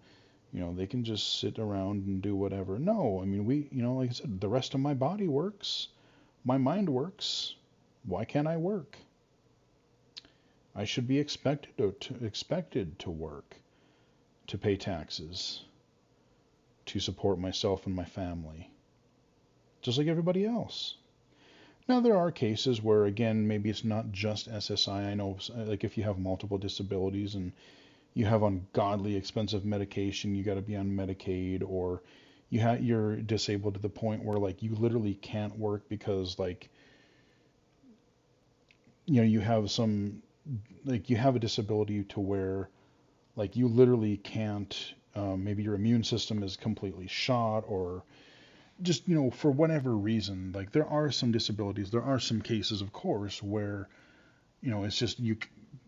they can just sit around and do whatever. No, I mean, like I said, the rest of my body works, my mind works. Why can't I work? I should be expected to work, to pay taxes, to support myself and my family, just like everybody else. Now, there are cases where, again, maybe it's not just SSI. I know, like, if you have multiple disabilities and you have ungodly expensive medication, you got to be on Medicaid, or you're disabled to the point where, like, you literally can't work because, like, you have you have a disability to where, like, you literally can't. Maybe your immune system is completely shot, or just for whatever reason. Like, there are some disabilities, there are some cases, of course, where it's just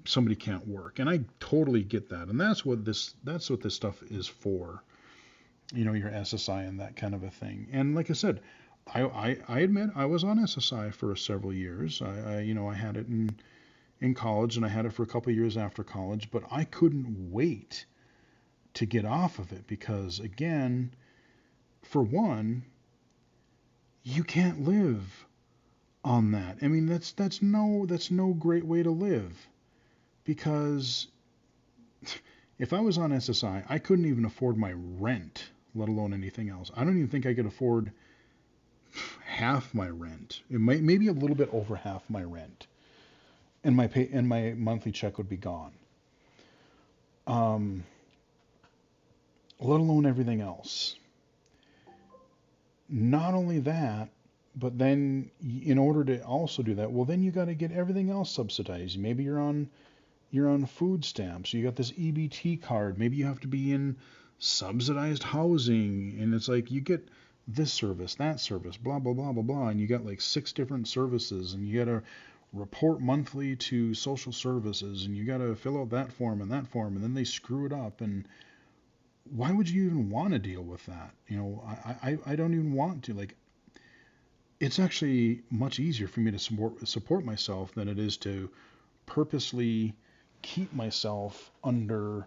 somebody can't work, and I totally get that, and that's what this stuff is for. Your SSI and that kind of a thing. And like I said, I admit I was on SSI for several years. I had it in college, and I had it for a couple of years after college, but I couldn't wait to get off of it because, again, for one, you can't live on that. I mean, that's no great way to live, because if I was on SSI, I couldn't even afford my rent, let alone anything else. I don't even think I could afford half my rent. It might maybe a little bit over half my rent, and my monthly check would be gone. Um, let alone everything else. Not only that, but then in order to also do that, well, then you got to get everything else subsidized. Maybe you're on food stamps. You got this EBT card. Maybe you have to be in subsidized housing, and it's like you get this service, that service, blah blah blah blah blah, and you got like 6 different services, and you got to report monthly to social services, and you got to fill out that form and that form, and then they screw it up. And why would you even want to deal with that? I don't even want to. Like, it's actually much easier for me to support myself than it is to purposely keep myself under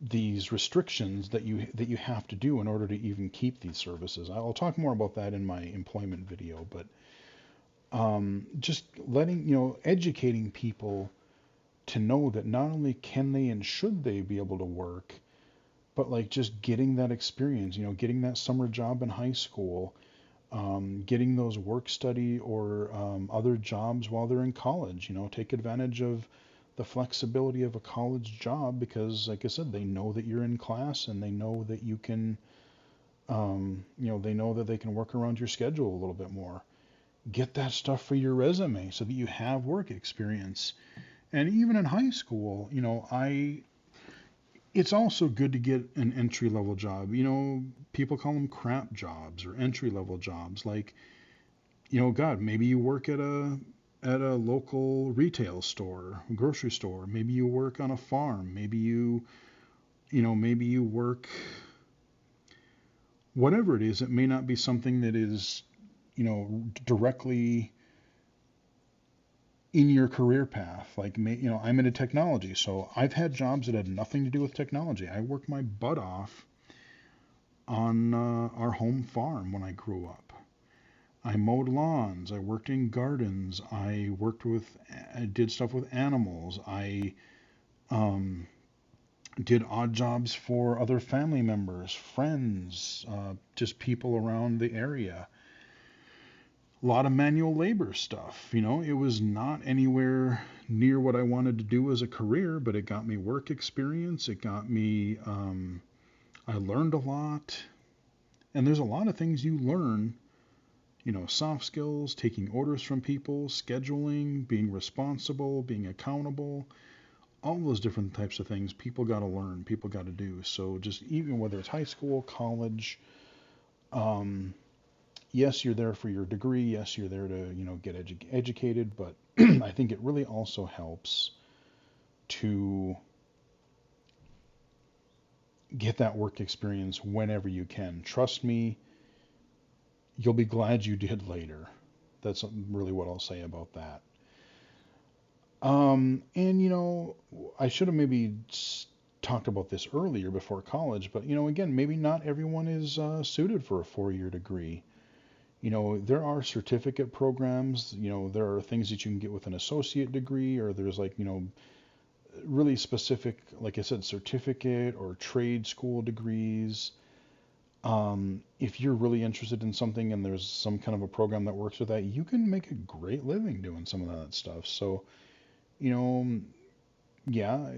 these restrictions that you have to do in order to even keep these services. I'll talk more about that in my employment video, but just educating people to know that not only can they and should they be able to work, but like just getting that experience, getting that summer job in high school, getting those work study or other jobs while they're in college. Take advantage of the flexibility of a college job, because, like I said, they know that you're in class, and they know that you can, they know that they can work around your schedule a little bit more. Get that stuff for your resume so that you have work experience. And even in high school, it's also good to get an entry level job. People call them crap jobs or entry level jobs. Like, God, maybe you work at a local retail store, grocery store. Maybe you work on a farm. Maybe you work, whatever it is. It may not be something that is, directly in your career path. Like, I'm into technology, so I've had jobs that had nothing to do with technology. I worked my butt off on our home farm when I grew up. I mowed lawns. I worked in gardens. I did stuff with animals. I did odd jobs for other family members, friends, just people around the area. A lot of manual labor stuff. It was not anywhere near what I wanted to do as a career, but it got me work experience. It got me, I learned a lot. And there's a lot of things you learn soft skills, taking orders from people, scheduling, being responsible, being accountable, all those different types of things people got to learn, people got to do. So just even whether it's high school, college, um, yes, you're there for your degree. Yes, you're there to, get educated, but I think it really also helps to get that work experience whenever you can. Trust me, you'll be glad you did later. That's really what I'll say about that. And I should have maybe talked about this earlier before college, but again, maybe not everyone is suited for a 4-year degree. There are certificate programs. There are things that you can get with an associate degree, or there's like, really specific, like I said, certificate or trade school degrees. If you're really interested in something and there's some kind of a program that works with that, you can make a great living doing some of that stuff. So, you know, yeah,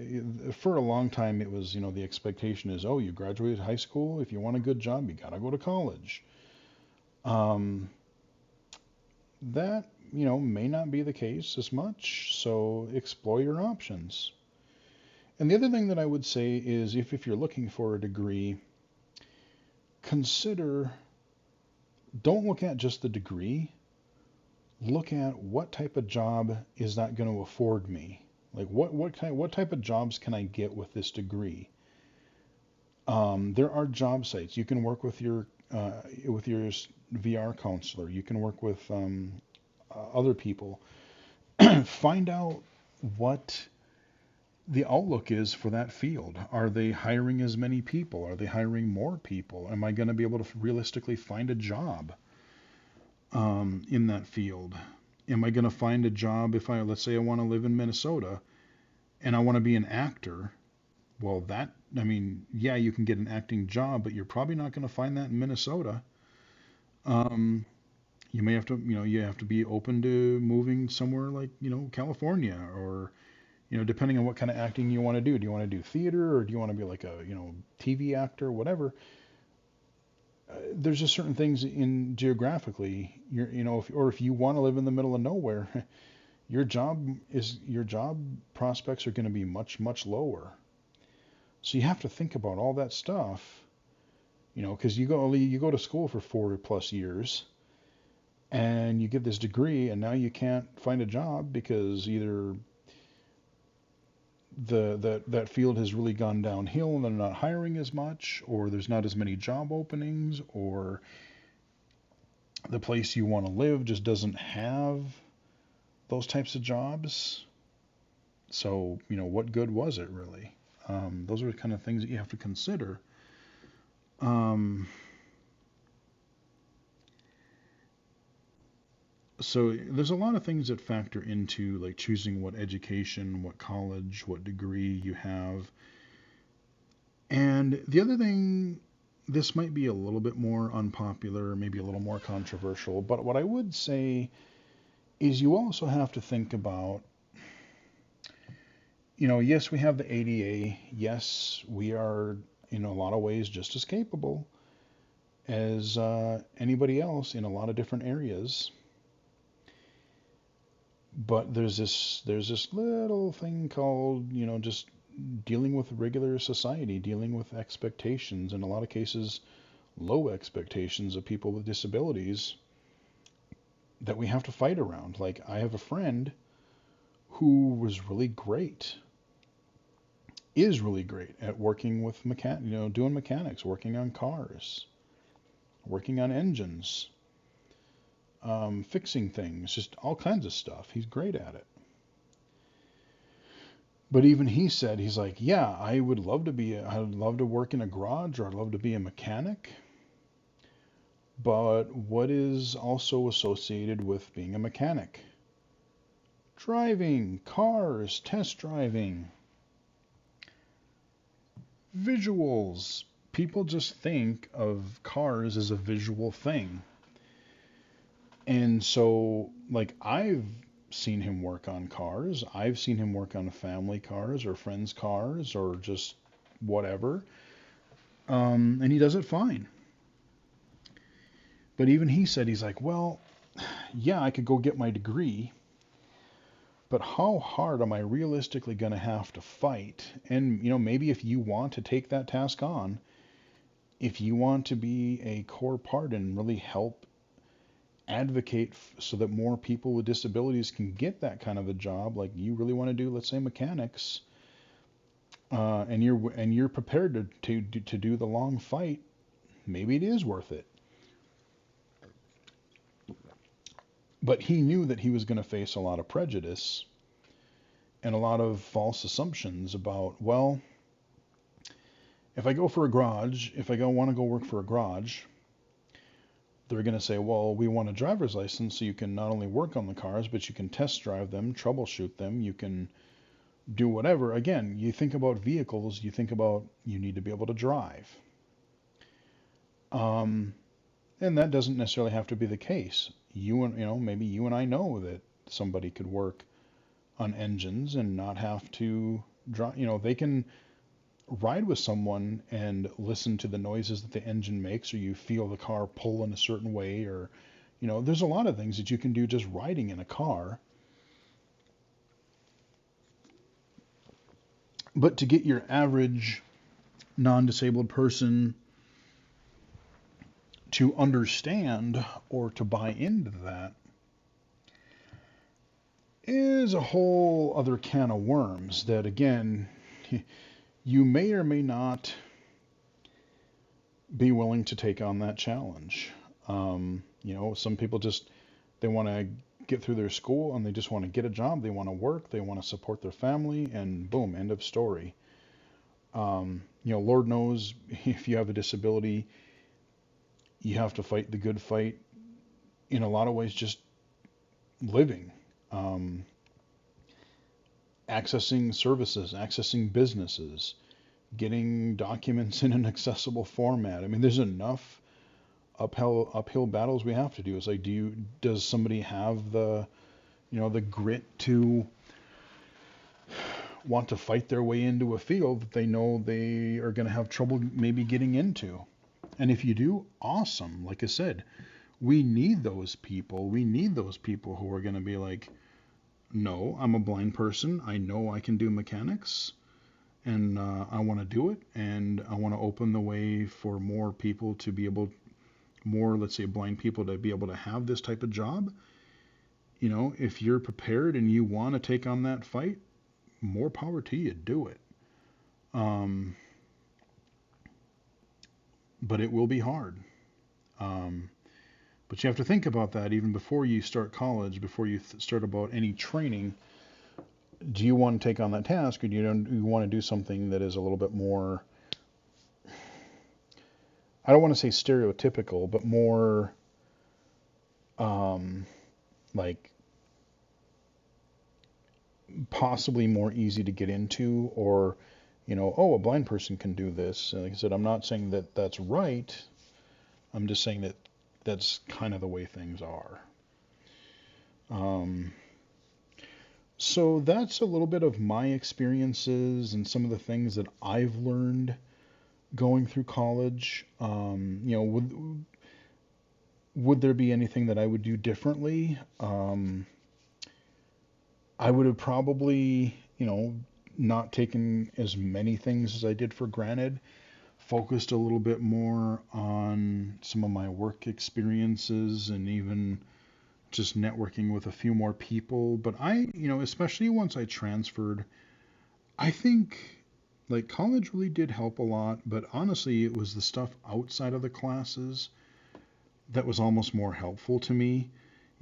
for a long time it was, the expectation is, oh, you graduated high school. If you want a good job, you gotta go to college. Um, that, may not be the case as much. So explore your options. And the other thing that I would say is if you're looking for a degree, consider, don't look at just the degree, look at what type of job is that going to afford me? Like what type of jobs can I get with this degree? There are job sites. You can work with your VR counselor. You can work with other people. Find out what the outlook is for that field. Are they hiring as many people? Are they hiring more people? Am I going to be able to realistically find a job in that field? Am I going to find a job if let's say I want to live in Minnesota and I want to be an actor? Well, yeah, you can get an acting job, but you're probably not going to find that in Minnesota. Um, you may have to, you have to be open to moving somewhere like, California, or, depending on what kind of acting you want to do. Do you want to do theater, or do you want to be like a, TV actor, whatever? There's just certain things in geographically, if you want to live in the middle of nowhere, your job prospects are going to be much, much lower. So you have to think about all that stuff, because you go to school for 4+ years and you get this degree, and now you can't find a job because either that field has really gone downhill and they're not hiring as much, or there's not as many job openings, or the place you want to live just doesn't have those types of jobs. So, what good was it really? Those are the kind of things that you have to consider. So there's a lot of things that factor into like choosing what education, what college, what degree you have. And the other thing, this might be a little bit more unpopular, maybe a little more controversial, but what I would say is you also have to think about, yes, we have the ADA. Yes, we are in a lot of ways just as capable as anybody else in a lot of different areas. But there's this little thing called, just dealing with regular society, dealing with expectations, in a lot of cases, low expectations of people with disabilities that we have to fight around. Like, I have a friend who was really great, is really great at working with doing mechanics, working on cars, working on engines, fixing things, just all kinds of stuff. He's great at it. But even he said, he's like, yeah, I'd love to work in a garage, or I'd love to be a mechanic. But what is also associated with being a mechanic? Driving cars, test driving, visuals. People just think of cars as a visual thing. And so, like, I've seen him work on cars. I've seen him work on family cars or friends' cars or just whatever. And he does it fine. But even he said, he's like, well, yeah, I could go get my degree, but how hard am I realistically going to have to fight? And, maybe if you want to take that task on, if you want to be a core part and really help advocate so that more people with disabilities can get that kind of a job, like you really want to do, let's say, mechanics, and you're prepared to do the long fight, maybe it is worth it. But he knew that he was going to face a lot of prejudice and a lot of false assumptions about, well, if I go for a garage, if I want to go work for a garage, they're going to say, well, we want a driver's license so you can not only work on the cars, but you can test drive them, troubleshoot them, you can do whatever. Again, you think about vehicles, you think about you need to be able to drive. And that doesn't necessarily have to be the case. Maybe you and I know that somebody could work on engines and not have to drive. They can ride with someone and listen to the noises that the engine makes, or you feel the car pull in a certain way, or there's a lot of things that you can do just riding in a car. But to get your average non-disabled person to understand or to buy into that is a whole other can of worms that, again, you may or may not be willing to take on that challenge. Some people they want to get through their school and they just want to get a job. They want to work. They want to support their family, and boom, end of story. Lord knows if you have a disability, you have to fight the good fight in a lot of ways, just living, accessing services, accessing businesses, getting documents in an accessible format. I mean, there's enough uphill battles we have to do. It's like, does somebody have the grit to want to fight their way into a field that they know they are going to have trouble maybe getting into? And if you do, awesome. Like I said, we need those people. We need those people who are going to be like, no, I'm a blind person. I know I can do mechanics, and I want to do it, and I want to open the way for more people to be able, let's say, blind people to be able to have this type of job. If you're prepared and you want to take on that fight, more power to you. Do it. But it will be hard. But you have to think about that even before you start college, before you start about any training. Do you want to take on that task, or do you want to do something that is a little bit more, I don't want to say stereotypical, but more like possibly more easy to get into, or a blind person can do this. And like I said, I'm not saying that that's right. I'm just saying that that's kind of the way things are. So that's a little bit of my experiences and some of the things that I've learned going through college. Would there be anything that I would do differently? I would have probably, not taken as many things as I did for granted, focused a little bit more on some of my work experiences and even just networking with a few more people. But especially once I transferred, I think like college really did help a lot, but honestly, it was the stuff outside of the classes that was almost more helpful to me.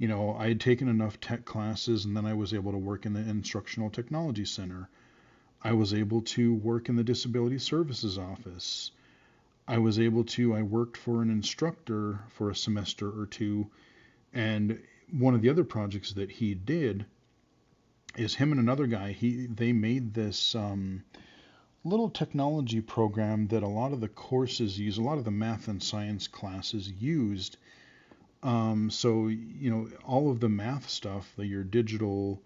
I had taken enough tech classes, and then I was able to work in the Instructional Technology Center. I was able to work in the Disability Services Office. I worked for an instructor for a semester or two, and one of the other projects that he did is him and another guy, they made this little technology program that a lot of the courses use, a lot of the math and science classes used. So, all of the math stuff, your digital,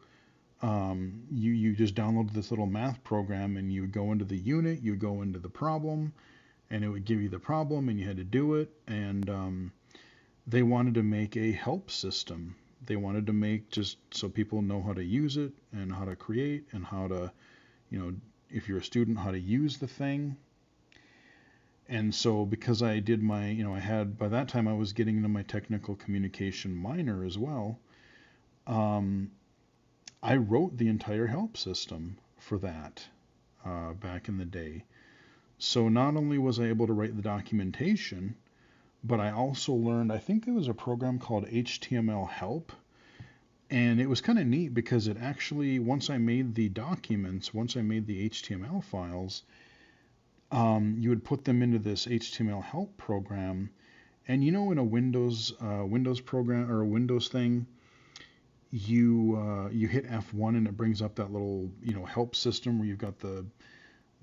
you just download this little math program, and you would go into the unit, you would go into the problem, and it would give you the problem, and you had to do it. And they wanted to make a help system. They wanted to make just so people know how to use it and how to create and how to, if you're a student, how to use the thing. And so because I did my, by that time I was getting into my technical communication minor as well. I wrote the entire help system for that back in the day. So not only was I able to write the documentation, but I also learned, I think there was a program called HTML Help. And it was kind of neat because it actually, once I made the documents, once I made the HTML files, you would put them into this HTML help program. And in a Windows program or a Windows thing, you hit F1 and it brings up that little help system where you've got the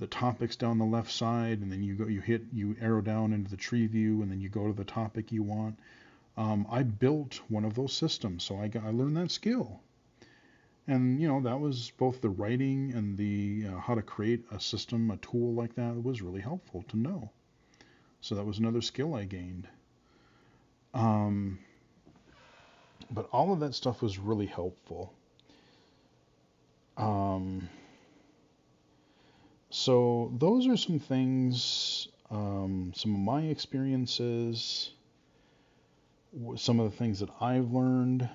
topics down the left side, and then you arrow down into the tree view, and then you go to the topic you want. I built one of those systems, so I learned that skill. And that was both the writing and the how to create a system, a tool like that was really helpful to know. So that was another skill I gained. But all of that stuff was really helpful. So those are some things, some of my experiences, some of the things that I've learned.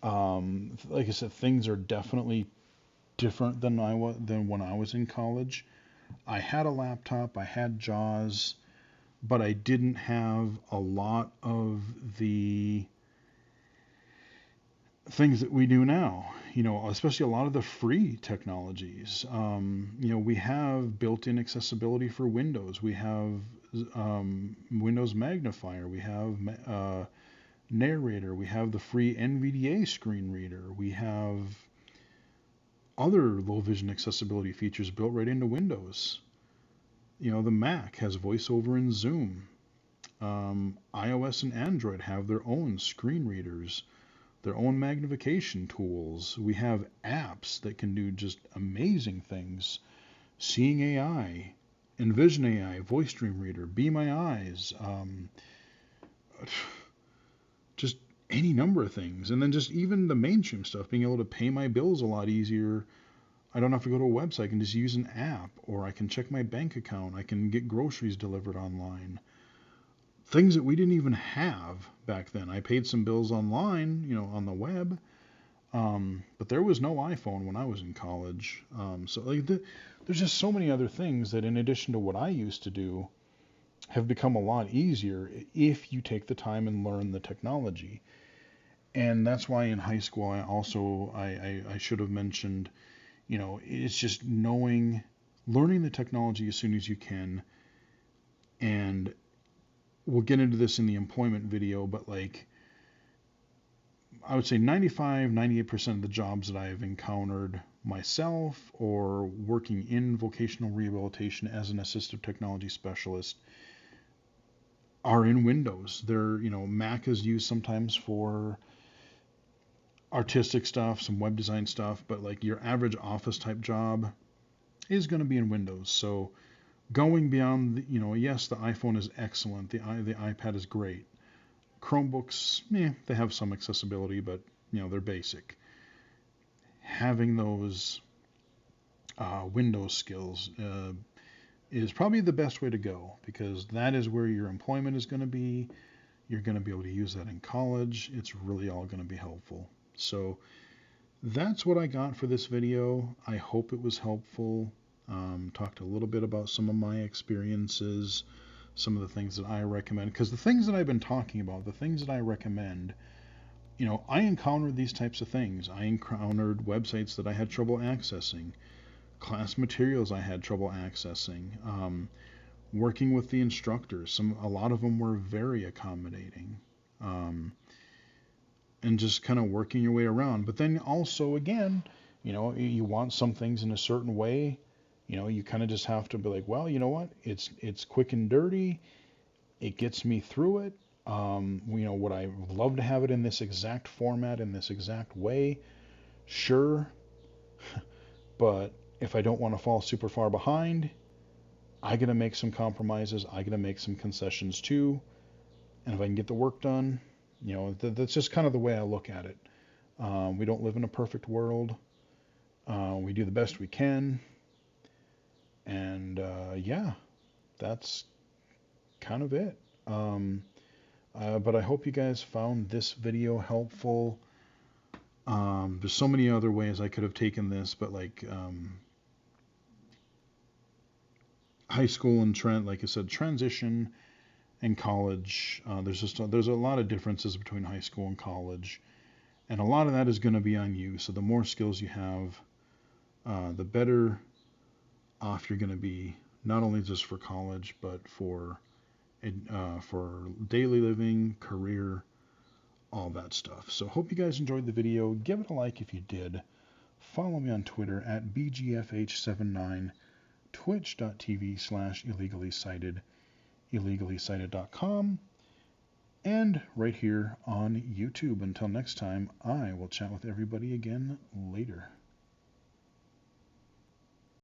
Like I said, things are definitely different than when I was in college. I had a laptop, I had JAWS, but I didn't have a lot of the things that we do now, especially a lot of the free technologies. We have built-in accessibility for Windows. We have Windows Magnifier. We have Narrator. We have the free NVDA screen reader. We have other low vision accessibility features built right into Windows. The Mac has VoiceOver and Zoom. iOS and Android have their own screen readers, their own magnification tools. We have apps that can do just amazing things. Seeing AI, Envision AI, Voice Dream Reader, Be My Eyes, just any number of things. And then just even the mainstream stuff, being able to pay my bills a lot easier. I don't have to go to a website. I can just use an app, or I can check my bank account. I can get groceries delivered online. Things that we didn't even have back then. I paid some bills online, on the web, but there was no iPhone when I was in college. So there's just so many other things that, in addition to what I used to do, have become a lot easier if you take the time and learn the technology. And that's why in high school I should have mentioned, it's just learning the technology as soon as you can. And we'll get into this in the employment video, but I would say 98% of the jobs that I have encountered myself or working in vocational rehabilitation as an assistive technology specialist are in Windows. They're, Mac is used sometimes for artistic stuff, some web design stuff, but your average office type job is going to be in Windows. So going beyond, yes, the iPhone is excellent. The iPad is great. Chromebooks, they have some accessibility, but they're basic. Having those Windows skills is probably the best way to go, because that is where your employment is going to be. You're going to be able to use that in college. It's really all going to be helpful. So that's what I got for this video. I hope it was helpful. Talked a little bit about some of my experiences, some of the things that I recommend, because the things that I've been talking about, the things that I recommend, I encountered these types of things. I encountered websites that I had trouble accessing, class materials I had trouble accessing, working with the instructors. A lot of them were very accommodating, and just kind of working your way around. But then also, again, you want some things in a certain way. You kind of just have to be like, well, you know what? It's quick and dirty. It gets me through it. Would I love to have it in this exact format, in this exact way? Sure. But if I don't want to fall super far behind, I got to make some compromises. I got to make some concessions too. And if I can get the work done, that's just kind of the way I look at it. We don't live in a perfect world. We do the best we can. And yeah, that's kind of it. But I hope you guys found this video helpful. There's so many other ways I could have taken this, but like high school and like I said, transition and college. There's a lot of differences between high school and college, and a lot of that is going to be on you. So the more skills you have, the better off you're going to be, not only just for college, but for daily living, career, all that stuff. So hope you guys enjoyed the video. Give it a like if you did. Follow me on Twitter at BGFH79, twitch.tv/IllegallySighted, IllegallySighted.com, and right here on YouTube. Until next time, I will chat with everybody again later.